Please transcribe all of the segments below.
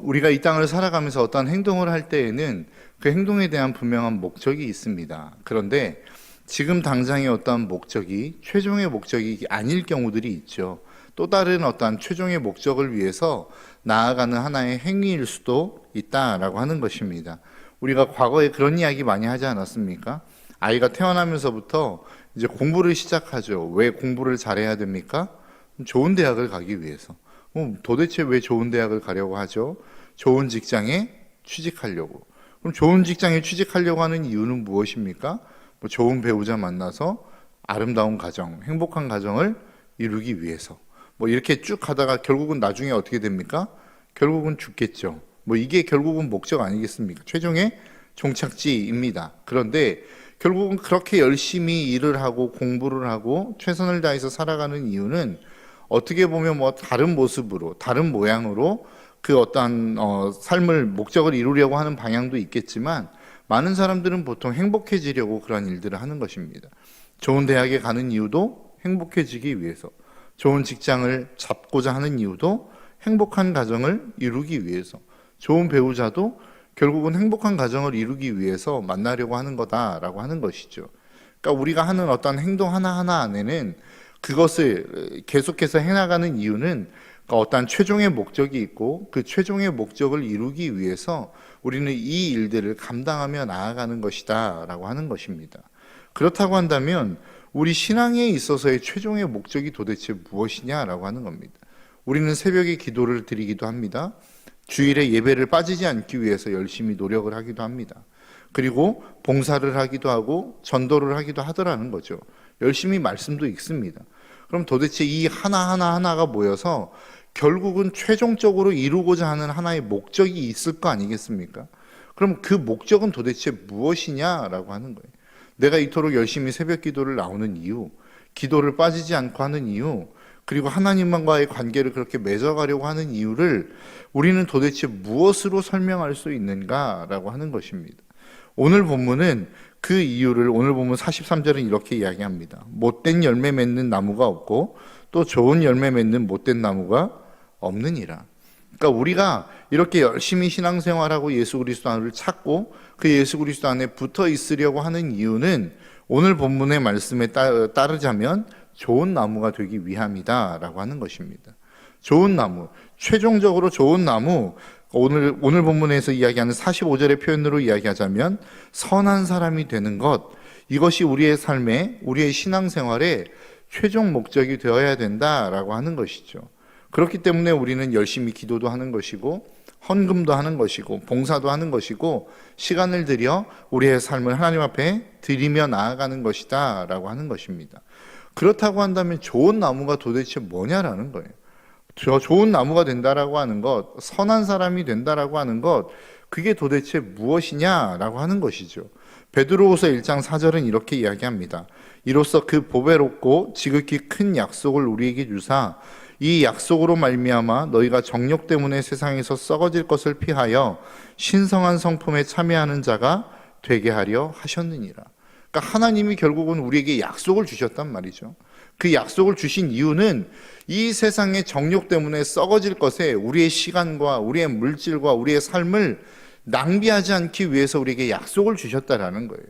우리가 이 땅을 살아가면서 어떤 행동을 할 때에는 그 행동에 대한 분명한 목적이 있습니다. 그런데 지금 당장의 어떤 목적이 최종의 목적이 아닐 경우들이 있죠. 또 다른 어떤 최종의 목적을 위해서 나아가는 하나의 행위일 수도 있다라고 하는 것입니다. 우리가 과거에 그런 이야기 많이 하지 않았습니까? 아이가 태어나면서부터 이제 공부를 시작하죠. 왜 공부를 잘해야 됩니까? 좋은 대학을 가기 위해서. 도대체 왜 좋은 대학을 가려고 하죠? 좋은 직장에 취직하려고. 그럼 좋은 직장에 취직하려고 하는 이유는 무엇입니까? 좋은 배우자 만나서 아름다운 가정, 행복한 가정을 이루기 위해서. 이렇게 쭉 가다가 결국은 나중에 어떻게 됩니까? 결국은 죽겠죠. 이게 결국은 목적 아니겠습니까? 최종의 종착지입니다. 그런데 결국은 그렇게 열심히 일을 하고 공부를 하고 최선을 다해서 살아가는 이유는 어떻게 보면 다른 모습으로, 다른 모양으로 그 어떠한 삶을 목적을 이루려고 하는 방향도 있겠지만 많은 사람들은 보통 행복해지려고 그런 일들을 하는 것입니다. 좋은 대학에 가는 이유도 행복해지기 위해서, 좋은 직장을 잡고자 하는 이유도 행복한 가정을 이루기 위해서, 좋은 배우자도 결국은 행복한 가정을 이루기 위해서 만나려고 하는 거다라고 하는 것이죠. 그러니까 우리가 하는 어떤 행동 하나하나 안에는 그것을 계속해서 해나가는 이유는 어떤 최종의 목적이 있고 그 최종의 목적을 이루기 위해서 우리는 이 일들을 감당하며 나아가는 것이다 라고 하는 것입니다. 그렇다고 한다면 우리 신앙에 있어서의 최종의 목적이 도대체 무엇이냐라고 하는 겁니다. 우리는 새벽에 기도를 드리기도 합니다. 주일에 예배를 빠지지 않기 위해서 열심히 노력을 하기도 합니다. 그리고 봉사를 하기도 하고 전도를 하기도 하더라는 거죠. 열심히 말씀도 읽습니다. 그럼 도대체 이 하나하나가 모여서 결국은 최종적으로 이루고자 하는 하나의 목적이 있을 거 아니겠습니까? 그럼 그 목적은 도대체 무엇이냐라고 하는 거예요. 내가 이토록 열심히 새벽 기도를 나오는 이유, 기도를 빠지지 않고 하는 이유, 그리고 하나님과의 관계를 그렇게 맺어가려고 하는 이유를 우리는 도대체 무엇으로 설명할 수 있는가라고 하는 것입니다. 오늘 본문은 그 이유를 오늘 본문 43절은 이렇게 이야기합니다. 못된 열매 맺는 나무가 없고 또 좋은 열매 맺는 못된 나무가 없느니라. 그러니까 우리가 이렇게 열심히 신앙생활하고 예수 그리스도 안을 찾고 그 예수 그리스도 안에 붙어 있으려고 하는 이유는 오늘 본문의 말씀에 따르자면 좋은 나무가 되기 위함이다라고 하는 것입니다. 좋은 나무, 최종적으로 좋은 나무, 오늘 본문에서 이야기하는 45절의 표현으로 이야기하자면 선한 사람이 되는 것, 이것이 우리의 삶에, 우리의 신앙생활의 최종 목적이 되어야 된다라고 하는 것이죠. 그렇기 때문에 우리는 열심히 기도도 하는 것이고 헌금도 하는 것이고 봉사도 하는 것이고 시간을 들여 우리의 삶을 하나님 앞에 드리며 나아가는 것이다 라고 하는 것입니다. 그렇다고 한다면 좋은 나무가 도대체 뭐냐라는 거예요. 좋은 나무가 된다라고 하는 것, 선한 사람이 된다라고 하는 것, 그게 도대체 무엇이냐라고 하는 것이죠. 베드로후서 1장 4절은 이렇게 이야기합니다. 이로써 그 보배롭고 지극히 큰 약속을 우리에게 주사 이 약속으로 말미암아 너희가 정욕 때문에 세상에서 썩어질 것을 피하여 신성한 성품에 참여하는 자가 되게 하려 하셨느니라. 그러니까 하나님이 결국은 우리에게 약속을 주셨단 말이죠. 그 약속을 주신 이유는 이 세상의 정욕 때문에 썩어질 것에 우리의 시간과 우리의 물질과 우리의 삶을 낭비하지 않기 위해서 우리에게 약속을 주셨다라는 거예요.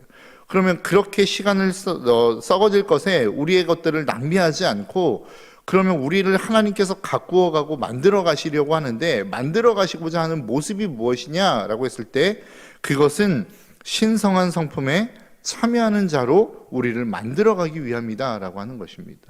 그러면 그렇게 시간을 썩어질 것에 우리의 것들을 낭비하지 않고 그러면 우리를 하나님께서 가꾸어 가고 만들어 가시려고 하는데 만들어 가시고자 하는 모습이 무엇이냐라고 했을 때 그것은 신성한 성품에 참여하는 자로 우리를 만들어 가기 위함이다라고 하는 것입니다.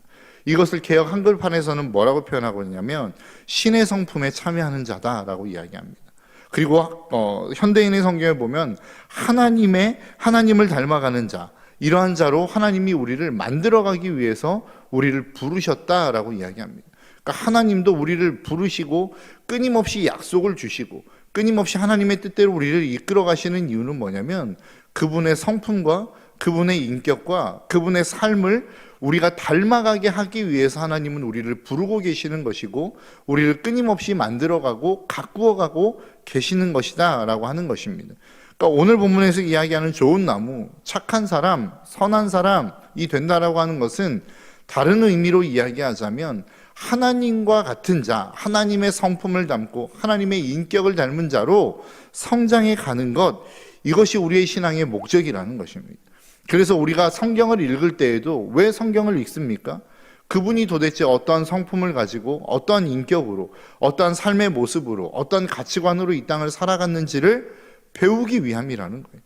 이것을 개역 한글판에서는 뭐라고 표현하고 있냐면 신의 성품에 참여하는 자다라고 이야기합니다. 그리고 현대인의 성경에 보면 하나님을 닮아가는 자, 이러한 자로 하나님이 우리를 만들어가기 위해서 우리를 부르셨다라고 이야기합니다. 그러니까 하나님도 우리를 부르시고 끊임없이 약속을 주시고 끊임없이 하나님의 뜻대로 우리를 이끌어 가시는 이유는 뭐냐면 그분의 성품과 그분의 인격과 그분의 삶을 우리가 닮아가게 하기 위해서 하나님은 우리를 부르고 계시는 것이고 우리를 끊임없이 만들어가고 가꾸어가고 계시는 것이다 라고 하는 것입니다. 그러니까 오늘 본문에서 이야기하는 좋은 나무, 착한 사람, 선한 사람이 된다라고 하는 것은 다른 의미로 이야기하자면 하나님과 같은 자, 하나님의 성품을 담고 하나님의 인격을 닮은 자로 성장해 가는 것, 이것이 우리의 신앙의 목적이라는 것입니다. 그래서 우리가 성경을 읽을 때에도 왜 성경을 읽습니까? 그분이 도대체 어떠한 성품을 가지고 어떠한 인격으로, 어떠한 삶의 모습으로, 어떠한 가치관으로 이 땅을 살아갔는지를 배우기 위함이라는 거예요.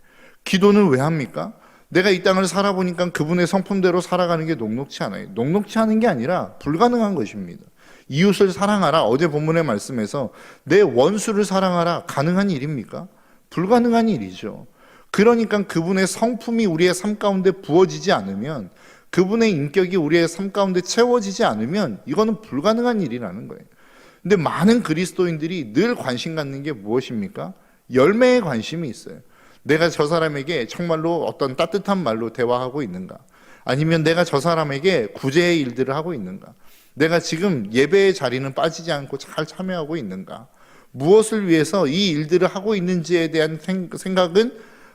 기도는 왜 합니까? 내가 이 땅을 살아보니까 그분의 성품대로 살아가는 게 녹록치 않아요. 녹록치 않은 게 아니라 불가능한 것입니다. 이웃을 사랑하라, 어제 본문의 말씀에서 내 원수를 사랑하라, 가능한 일입니까? 불가능한 일이죠. 그러니까 그분의 성품이 우리의 삶 가운데 부어지지 않으면, 그분의 인격이 우리의 삶 가운데 채워지지 않으면 이거는 불가능한 일이라는 거예요. 근데 많은 그리스도인들이 늘 관심 갖는 게 무엇입니까? 열매에 관심이 있어요. 내가 저 사람에게 정말로 어떤 따뜻한 말로 대화하고 있는가? 아니면 내가 저 사람에게 구제의 일들을 하고 있는가? 내가 지금 예배의 자리는 빠지지 않고 잘 참여하고 있는가? 무엇을 위해서 이 일들을 하고 있는지에 대한 생각은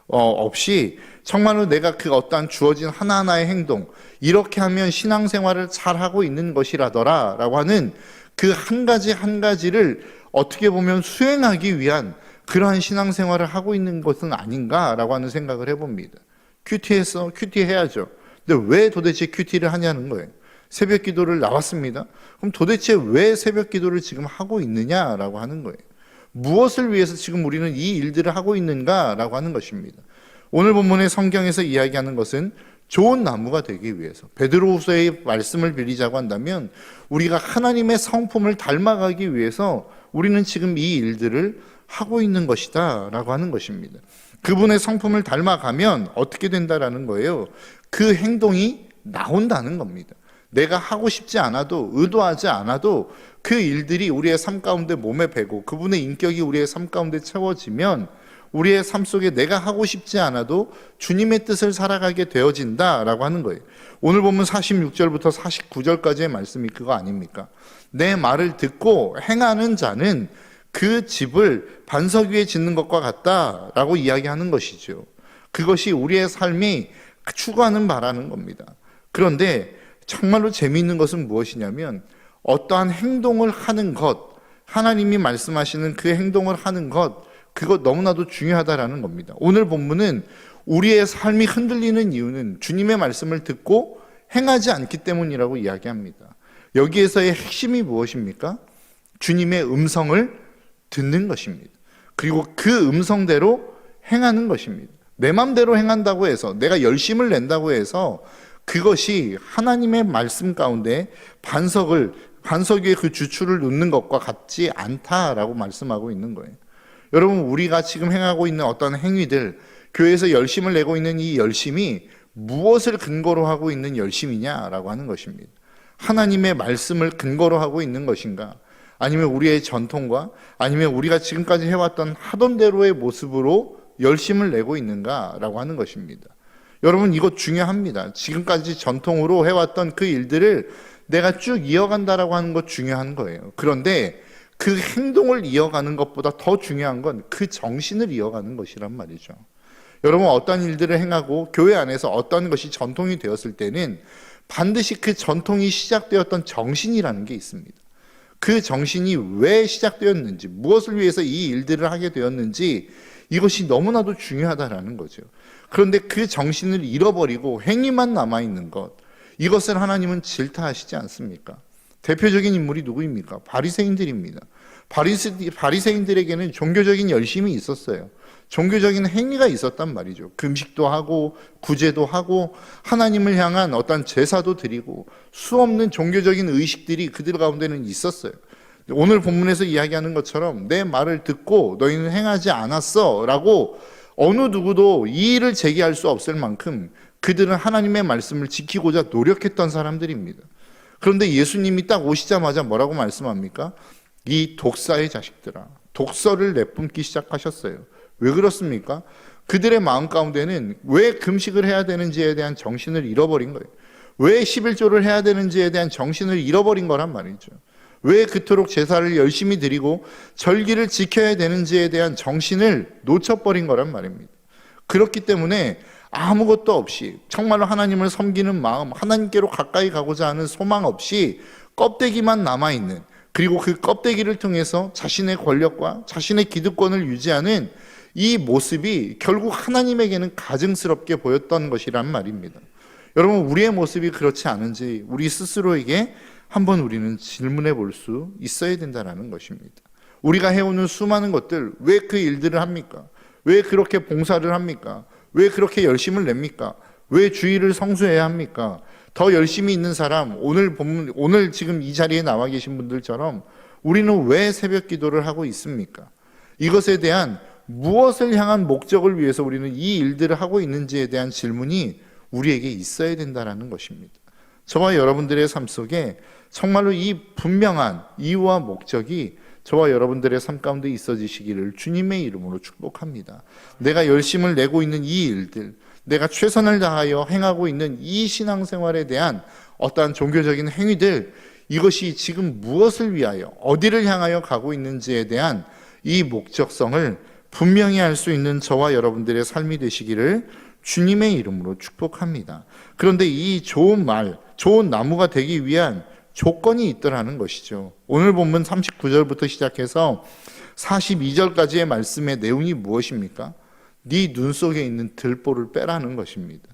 없이 정말로 내가 그 어떠한 주어진 하나하나의 행동, 이렇게 하면 신앙생활을 잘 하고 있는 것이라더라 라고 하는 그 한 가지 한 가지를 어떻게 보면 수행하기 위한 그러한 신앙생활을 하고 있는 것은 아닌가라고 하는 생각을 해봅니다. 큐티해서 큐티해야죠. 근데 왜 도대체 큐티를 하냐는 거예요. 새벽 기도를 나왔습니다. 그럼 도대체 왜 새벽 기도를 지금 하고 있느냐라고 하는 거예요. 무엇을 위해서 지금 우리는 이 일들을 하고 있는가라고 하는 것입니다. 오늘 본문의 성경에서 이야기하는 것은 좋은 나무가 되기 위해서, 베드로후서의 말씀을 빌리자고 한다면 우리가 하나님의 성품을 닮아가기 위해서 우리는 지금 이 일들을 하고 있는 것이다 라고 하는 것입니다. 그분의 성품을 닮아가면 어떻게 된다라는 거예요? 그 행동이 나온다는 겁니다. 내가 하고 싶지 않아도, 의도하지 않아도 그 일들이 우리의 삶 가운데 몸에 배고 그분의 인격이 우리의 삶 가운데 채워지면 우리의 삶 속에 내가 하고 싶지 않아도 주님의 뜻을 살아가게 되어진다라고 하는 거예요. 오늘 보면 46절부터 49절까지의 말씀이 그거 아닙니까? 내 말을 듣고 행하는 자는 그 집을 반석 위에 짓는 것과 같다라고 이야기하는 것이죠. 그것이 우리의 삶이 추구하는 바라는 겁니다. 그런데 정말로 재미있는 것은 무엇이냐면 어떠한 행동을 하는 것, 하나님이 말씀하시는 그 행동을 하는 것, 그것 너무나도 중요하다라는 겁니다. 오늘 본문은 우리의 삶이 흔들리는 이유는 주님의 말씀을 듣고 행하지 않기 때문이라고 이야기합니다. 여기에서의 핵심이 무엇입니까? 주님의 음성을 듣는 것입니다. 그리고 그 음성대로 행하는 것입니다. 내 맘대로 행한다고 해서, 내가 열심을 낸다고 해서 그것이 하나님의 말씀 가운데 반석 위에 그 주추를 놓는 것과 같지 않다라고 말씀하고 있는 거예요. 여러분, 우리가 지금 행하고 있는 어떤 행위들, 교회에서 열심을 내고 있는 이 열심이 무엇을 근거로 하고 있는 열심이냐라고 하는 것입니다. 하나님의 말씀을 근거로 하고 있는 것인가? 아니면 우리의 전통과, 아니면 우리가 지금까지 해왔던 하던 대로의 모습으로 열심을 내고 있는가라고 하는 것입니다. 여러분, 이거 중요합니다. 지금까지 전통으로 해왔던 그 일들을 내가 쭉 이어간다라고 하는 것 중요한 거예요. 그런데 그 행동을 이어가는 것보다 더 중요한 건 그 정신을 이어가는 것이란 말이죠. 여러분, 어떤 일들을 행하고 교회 안에서 어떤 것이 전통이 되었을 때는 반드시 그 전통이 시작되었던 정신이라는 게 있습니다. 그 정신이 왜 시작되었는지, 무엇을 위해서 이 일들을 하게 되었는지, 이것이 너무나도 중요하다라는 거죠. 그런데 그 정신을 잃어버리고 행위만 남아있는 것, 이것을 하나님은 질타하시지 않습니까? 대표적인 인물이 누구입니까? 바리새인들입니다. 바리새인들에게는 종교적인 열심이 있었어요. 종교적인 행위가 있었단 말이죠. 금식도 하고 구제도 하고 하나님을 향한 어떤 제사도 드리고 수없는 종교적인 의식들이 그들 가운데는 있었어요. 오늘 본문에서 이야기하는 것처럼 내 말을 듣고 너희는 행하지 않았어 라고 어느 누구도 이의를 제기할 수 없을 만큼 그들은 하나님의 말씀을 지키고자 노력했던 사람들입니다. 그런데 예수님이 딱 오시자마자 뭐라고 말씀합니까? 이 독사의 자식들아, 독서를 내뿜기 시작하셨어요. 왜 그렇습니까? 그들의 마음 가운데는 왜 금식을 해야 되는지에 대한 정신을 잃어버린 거예요. 왜 11조를 해야 되는지에 대한 정신을 잃어버린 거란 말이죠. 왜 그토록 제사를 열심히 드리고 절기를 지켜야 되는지에 대한 정신을 놓쳐버린 거란 말입니다. 그렇기 때문에 아무것도 없이 정말로 하나님을 섬기는 마음, 하나님께로 가까이 가고자 하는 소망 없이 껍데기만 남아있는, 그리고 그 껍데기를 통해서 자신의 권력과 자신의 기득권을 유지하는 이 모습이 결국 하나님에게는 가증스럽게 보였던 것이란 말입니다. 여러분, 우리의 모습이 그렇지 않은지 우리 스스로에게 한번 우리는 질문해 볼 수 있어야 된다는 것입니다. 우리가 해오는 수많은 것들, 왜 그 일들을 합니까? 왜 그렇게 봉사를 합니까? 왜 그렇게 열심을 냅니까? 왜 주일을 성수해야 합니까? 더 열심히 있는 사람, 오늘 지금 이 자리에 나와 계신 분들처럼 우리는 왜 새벽 기도를 하고 있습니까? 이것에 대한 무엇을 향한 목적을 위해서 우리는 이 일들을 하고 있는지에 대한 질문이 우리에게 있어야 된다는 것입니다. 저와 여러분들의 삶 속에 정말로 이 분명한 이유와 목적이 저와 여러분들의 삶 가운데 있어지시기를 주님의 이름으로 축복합니다. 내가 열심을 내고 있는 이 일들, 내가 최선을 다하여 행하고 있는 이 신앙생활에 대한 어떠한 종교적인 행위들, 이것이 지금 무엇을 위하여 어디를 향하여 가고 있는지에 대한 이 목적성을 분명히 알 수 있는 저와 여러분들의 삶이 되시기를 주님의 이름으로 축복합니다. 그런데 이 좋은 나무가 되기 위한 조건이 있더라는 것이죠. 오늘 본문 39절부터 시작해서 42절까지의 말씀의 내용이 무엇입니까? 네 눈 속에 있는 들보를 빼라는 것입니다.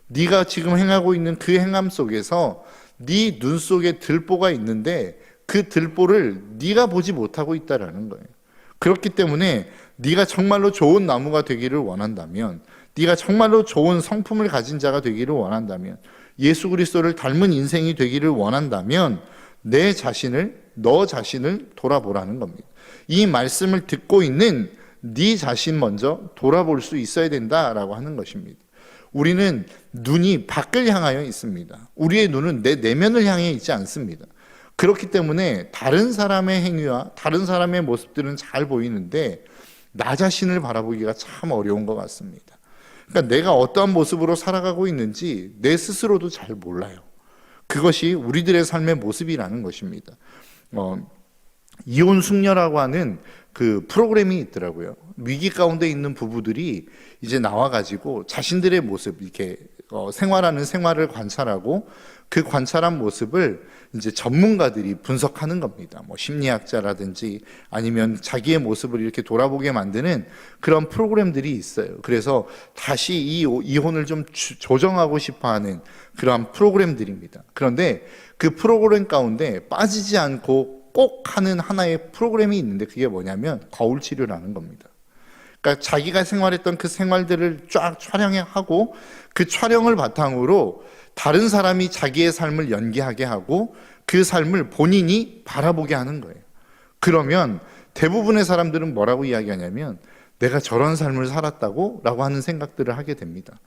네가 지금 행하고 있는 그 행함 속에서 네 눈 속에 들보가 있는데 그 들보를 네가 보지 못하고 있다라는 거예요. 그렇기 때문에 네가 정말로 좋은 나무가 되기를 원한다면, 네가 정말로 좋은 성품을 가진 자가 되기를 원한다면, 예수 그리스도를 닮은 인생이 되기를 원한다면 너 자신을 돌아보라는 겁니다. 이 말씀을 듣고 있는 네 자신 먼저 돌아볼 수 있어야 된다라고 하는 것입니다. 우리는 눈이 밖을 향하여 있습니다. 우리의 눈은 내 내면을 향해 있지 않습니다. 그렇기 때문에 다른 사람의 행위와 다른 사람의 모습들은 잘 보이는데 나 자신을 바라보기가 참 어려운 것 같습니다. 그러니까 내가 어떠한 모습으로 살아가고 있는지 내 스스로도 잘 몰라요. 그것이 우리들의 삶의 모습이라는 것입니다. 이혼 숙녀라고 하는 그 프로그램이 있더라고요. 위기 가운데 있는 부부들이 이제 나와가지고 자신들의 모습, 이렇게 생활하는 생활을 관찰하고 그 관찰한 모습을 이제 전문가들이 분석하는 겁니다. 뭐 심리학자라든지 아니면 자기의 모습을 이렇게 돌아보게 만드는 그런 프로그램들이 있어요. 그래서 다시 이 이혼을 좀 조정하고 싶어 하는 그러한 프로그램들입니다. 그런데 그 프로그램 가운데 빠지지 않고 꼭 하는 하나의 프로그램이 있는데 그게 뭐냐면 거울 치료라는 겁니다. 그러니까 자기가 생활했던 그 생활들을 쫙 촬영하고 그 촬영을 바탕으로 다른 사람이 자기의 삶을 연기하게 하고 그 삶을 본인이 바라보게 하는 거예요. 그러면 대부분의 사람들은 뭐라고 이야기하냐면 내가 저런 삶을 살았다고? 라고 하는 생각들을 하게 됩니다.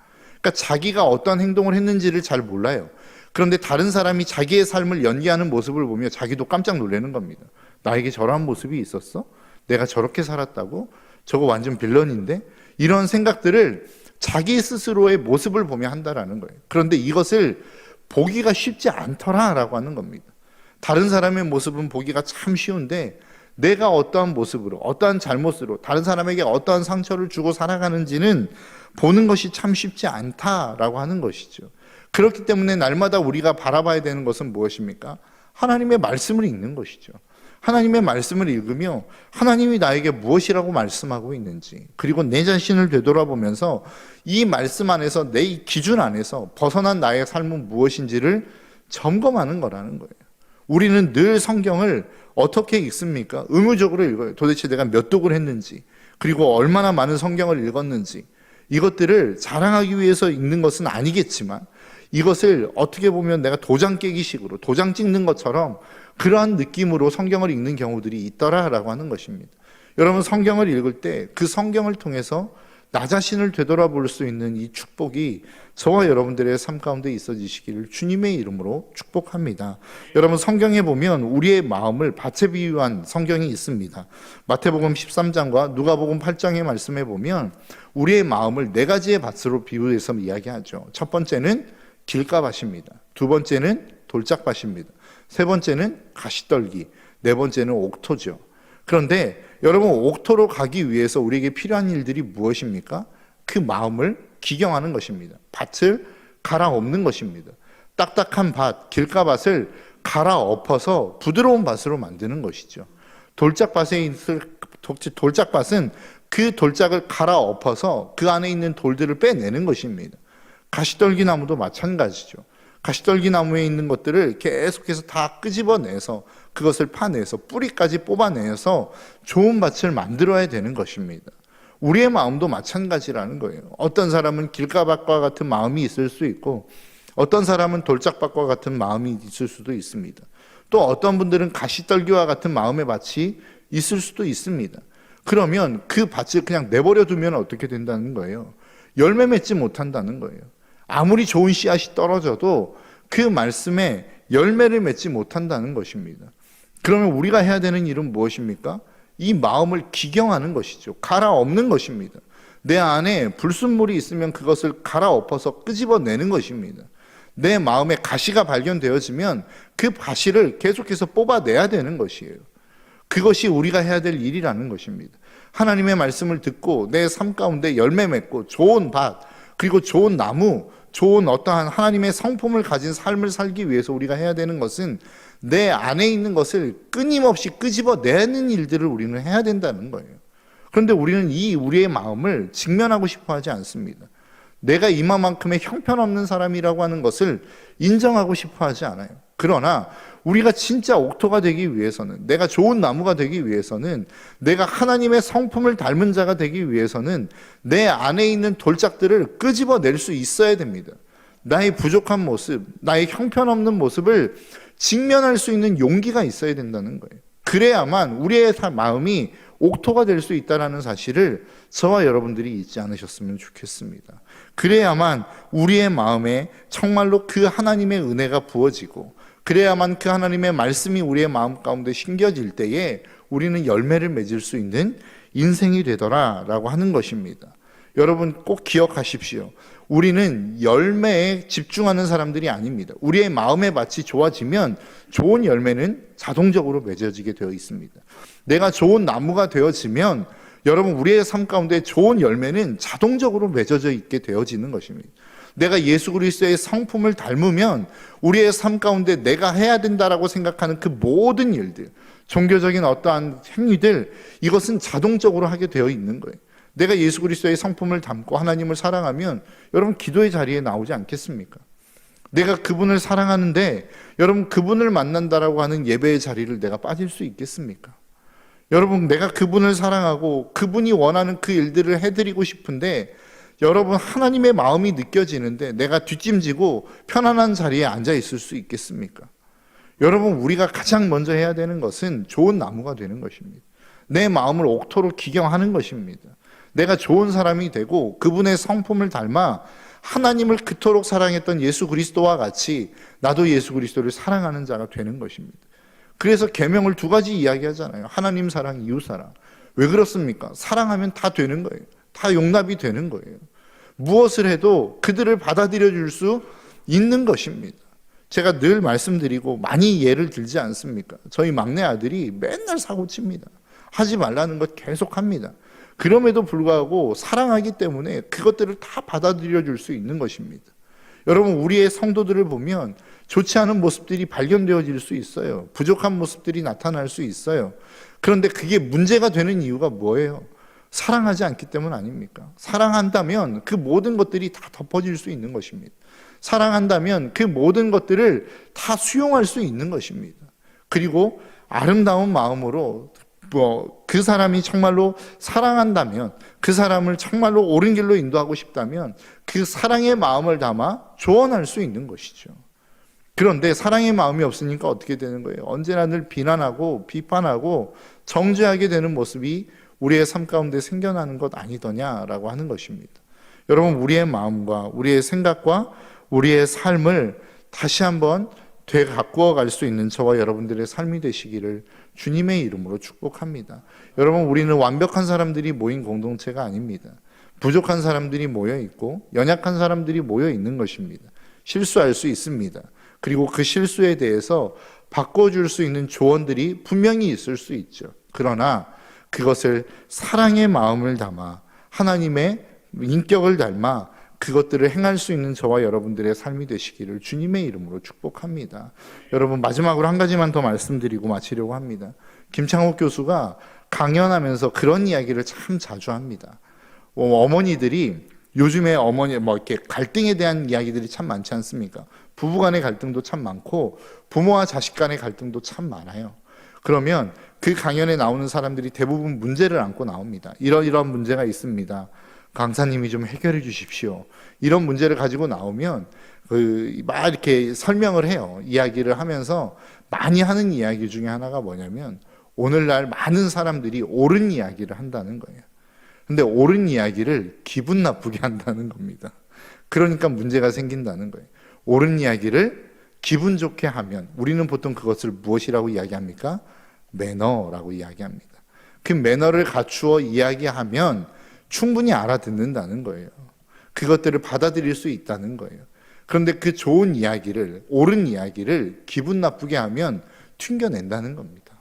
그러니까 자기가 어떤 행동을 했는지를 잘 몰라요. 그런데 다른 사람이 자기의 삶을 연기하는 모습을 보며 자기도 깜짝 놀라는 겁니다. 나에게 저러한 모습이 있었어? 내가 저렇게 살았다고? 저거 완전 빌런인데? 이런 생각들을 자기 스스로의 모습을 보며 한다라는 거예요. 그런데 이것을 보기가 쉽지 않더라라고 하는 겁니다. 다른 사람의 모습은 보기가 참 쉬운데 내가 어떠한 모습으로, 어떠한 잘못으로 다른 사람에게 어떠한 상처를 주고 살아가는지는 보는 것이 참 쉽지 않다라고 하는 것이죠. 그렇기 때문에 날마다 우리가 바라봐야 되는 것은 무엇입니까? 하나님의 말씀을 읽는 것이죠. 하나님의 말씀을 읽으며 하나님이 나에게 무엇이라고 말씀하고 있는지, 그리고 내 자신을 되돌아보면서 이 말씀 안에서 내 기준 안에서 벗어난 나의 삶은 무엇인지를 점검하는 거라는 거예요. 우리는 늘 성경을 어떻게 읽습니까? 의무적으로 읽어요. 도대체 내가 몇 독을 했는지, 그리고 얼마나 많은 성경을 읽었는지, 이것들을 자랑하기 위해서 읽는 것은 아니겠지만 이것을 어떻게 보면 내가 도장 깨기식으로 도장 찍는 것처럼 그러한 느낌으로 성경을 읽는 경우들이 있더라라고 하는 것입니다. 여러분, 성경을 읽을 때 그 성경을 통해서 나 자신을 되돌아볼 수 있는 이 축복이 저와 여러분들의 삶 가운데 있어지시기를 주님의 이름으로 축복합니다. 여러분, 성경에 보면 우리의 마음을 밭에 비유한 성경이 있습니다. 마태복음 13장과 누가복음 8장의 말씀에 보면 우리의 마음을 네 가지의 밭으로 비유해서 이야기하죠. 첫 번째는 길가밭입니다. 두 번째는 돌짝밭입니다. 세 번째는 가시떨기, 네 번째는 옥토죠. 그런데 여러분, 옥토로 가기 위해서 우리에게 필요한 일들이 무엇입니까? 그 마음을 기경하는 것입니다. 밭을 갈아엎는 것입니다. 딱딱한 밭, 길가밭을 갈아엎어서 부드러운 밭으로 만드는 것이죠. 돌짝밭은 그 돌짝을 갈아엎어서 그 안에 있는 돌들을 빼내는 것입니다. 가시떨기나무도 마찬가지죠. 가시떨기나무에 있는 것들을 계속해서 다 끄집어내서 그것을 파내서 뿌리까지 뽑아내서 좋은 밭을 만들어야 되는 것입니다. 우리의 마음도 마찬가지라는 거예요. 어떤 사람은 길가밭과 같은 마음이 있을 수 있고 어떤 사람은 돌짝밭과 같은 마음이 있을 수도 있습니다. 또 어떤 분들은 가시떨기와 같은 마음의 밭이 있을 수도 있습니다. 그러면 그 밭을 그냥 내버려 두면 어떻게 된다는 거예요? 열매 맺지 못한다는 거예요. 아무리 좋은 씨앗이 떨어져도 그 말씀에 열매를 맺지 못한다는 것입니다. 그러면 우리가 해야 되는 일은 무엇입니까? 이 마음을 기경하는 것이죠. 갈아엎는 것입니다. 내 안에 불순물이 있으면 그것을 갈아엎어서 끄집어내는 것입니다. 내 마음에 가시가 발견되어지면 그 가시를 계속해서 뽑아내야 되는 것이에요. 그것이 우리가 해야 될 일이라는 것입니다. 하나님의 말씀을 듣고 내 삶 가운데 열매 맺고 좋은 밭, 그리고 좋은 나무, 좋은 어떠한 하나님의 성품을 가진 삶을 살기 위해서 우리가 해야 되는 것은 내 안에 있는 것을 끊임없이 끄집어내는 일들을 우리는 해야 된다는 거예요. 그런데 우리는 우리의 마음을 직면하고 싶어 하지 않습니다. 내가 이만큼의 형편없는 사람이라고 하는 것을 인정하고 싶어 하지 않아요. 그러나 우리가 진짜 옥토가 되기 위해서는, 내가 좋은 나무가 되기 위해서는, 내가 하나님의 성품을 닮은 자가 되기 위해서는 내 안에 있는 돌짝들을 끄집어낼 수 있어야 됩니다. 나의 부족한 모습, 나의 형편없는 모습을 직면할 수 있는 용기가 있어야 된다는 거예요. 그래야만 우리의 마음이 옥토가 될 수 있다는 사실을 저와 여러분들이 잊지 않으셨으면 좋겠습니다. 그래야만 우리의 마음에 정말로 그 하나님의 은혜가 부어지고, 그래야만 그 하나님의 말씀이 우리의 마음 가운데 심겨질 때에 우리는 열매를 맺을 수 있는 인생이 되더라라고 하는 것입니다. 여러분 꼭 기억하십시오. 우리는 열매에 집중하는 사람들이 아닙니다. 우리의 마음의 밭이 좋아지면 좋은 열매는 자동적으로 맺어지게 되어 있습니다. 내가 좋은 나무가 되어지면 여러분 우리의 삶 가운데 좋은 열매는 자동적으로 맺어져 있게 되어지는 것입니다. 내가 예수 그리스도의 성품을 닮으면 우리의 삶 가운데 내가 해야 된다라고 생각하는 그 모든 일들, 종교적인 어떠한 행위들, 이것은 자동적으로 하게 되어 있는 거예요. 내가 예수 그리스도의 성품을 담고 하나님을 사랑하면 여러분 기도의 자리에 나오지 않겠습니까? 내가 그분을 사랑하는데 여러분 그분을 만난다라고 하는 예배의 자리를 내가 빠질 수 있겠습니까? 여러분 내가 그분을 사랑하고 그분이 원하는 그 일들을 해드리고 싶은데 여러분 하나님의 마음이 느껴지는데 내가 뒷짐지고 편안한 자리에 앉아 있을 수 있겠습니까? 여러분 우리가 가장 먼저 해야 되는 것은 좋은 나무가 되는 것입니다. 내 마음을 옥토로 기경하는 것입니다. 내가 좋은 사람이 되고 그분의 성품을 닮아 하나님을 그토록 사랑했던 예수 그리스도와 같이 나도 예수 그리스도를 사랑하는 자가 되는 것입니다. 그래서 계명을 두 가지 이야기하잖아요. 하나님 사랑, 이웃 사랑. 왜 그렇습니까? 사랑하면 다 되는 거예요. 다 용납이 되는 거예요. 무엇을 해도 그들을 받아들여 줄 수 있는 것입니다. 제가 늘 말씀드리고 많이 예를 들지 않습니까? 저희 막내 아들이 맨날 사고 칩니다. 하지 말라는 것 계속 합니다. 그럼에도 불구하고 사랑하기 때문에 그것들을 다 받아들여 줄 수 있는 것입니다. 여러분 우리의 성도들을 보면 좋지 않은 모습들이 발견되어질 수 있어요. 부족한 모습들이 나타날 수 있어요. 그런데 그게 문제가 되는 이유가 뭐예요? 사랑하지 않기 때문 아닙니까? 사랑한다면 그 모든 것들이 다 덮어질 수 있는 것입니다. 사랑한다면 그 모든 것들을 다 수용할 수 있는 것입니다. 그리고 아름다운 마음으로 그 사람이 정말로 사랑한다면, 그 사람을 정말로 옳은 길로 인도하고 싶다면 그 사랑의 마음을 담아 조언할 수 있는 것이죠. 그런데 사랑의 마음이 없으니까 어떻게 되는 거예요? 언제나 늘 비난하고 비판하고 정죄하게 되는 모습이 우리의 삶 가운데 생겨나는 것 아니더냐라고 하는 것입니다. 여러분 우리의 마음과 우리의 생각과 우리의 삶을 다시 한번 되가꾸어 갈 수 있는 저와 여러분들의 삶이 되시기를 주님의 이름으로 축복합니다. 여러분 우리는 완벽한 사람들이 모인 공동체가 아닙니다. 부족한 사람들이 모여 있고 연약한 사람들이 모여 있는 것입니다. 실수할 수 있습니다. 그리고 그 실수에 대해서 바꿔줄 수 있는 조언들이 분명히 있을 수 있죠. 그러나 그것을 사랑의 마음을 담아 하나님의 인격을 닮아 그것들을 행할 수 있는 저와 여러분들의 삶이 되시기를 주님의 이름으로 축복합니다. 여러분, 마지막으로 한 가지만 더 말씀드리고 마치려고 합니다. 김창옥 교수가 강연하면서 그런 이야기를 참 자주 합니다. 어머니들이 요즘에 이렇게 갈등에 대한 이야기들이 참 많지 않습니까? 부부 간의 갈등도 참 많고 부모와 자식 간의 갈등도 참 많아요. 그러면 그 강연에 나오는 사람들이 대부분 문제를 안고 나옵니다. 이러이러한 문제가 있습니다. 강사님이 좀 해결해 주십시오. 이런 문제를 가지고 나오면 막 이렇게 설명을 해요. 이야기를 하면서 많이 하는 이야기 중에 하나가 뭐냐면 오늘날 많은 사람들이 옳은 이야기를 한다는 거예요. 근데 옳은 이야기를 기분 나쁘게 한다는 겁니다. 그러니까 문제가 생긴다는 거예요. 옳은 이야기를 기분 좋게 하면 우리는 보통 그것을 무엇이라고 이야기합니까? 매너라고 이야기합니다. 그 매너를 갖추어 이야기하면 충분히 알아듣는다는 거예요. 그것들을 받아들일 수 있다는 거예요. 그런데 그 좋은 이야기를, 옳은 이야기를 기분 나쁘게 하면 튕겨낸다는 겁니다.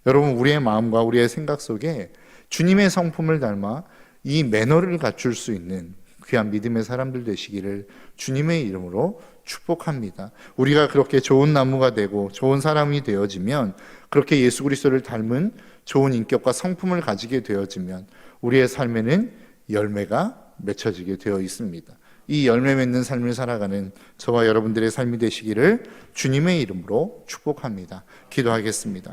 여러분, 우리의 마음과 우리의 생각 속에 주님의 성품을 닮아 이 매너를 갖출 수 있는 귀한 믿음의 사람들 되시기를 주님의 이름으로 축복합니다. 우리가 그렇게 좋은 나무가 되고 좋은 사람이 되어지면, 그렇게 예수 그리스도를 닮은 좋은 인격과 성품을 가지게 되어지면 우리의 삶에는 열매가 맺혀지게 되어 있습니다. 이 열매 맺는 삶을 살아가는 저와 여러분들의 삶이 되시기를 주님의 이름으로 축복합니다. 기도하겠습니다.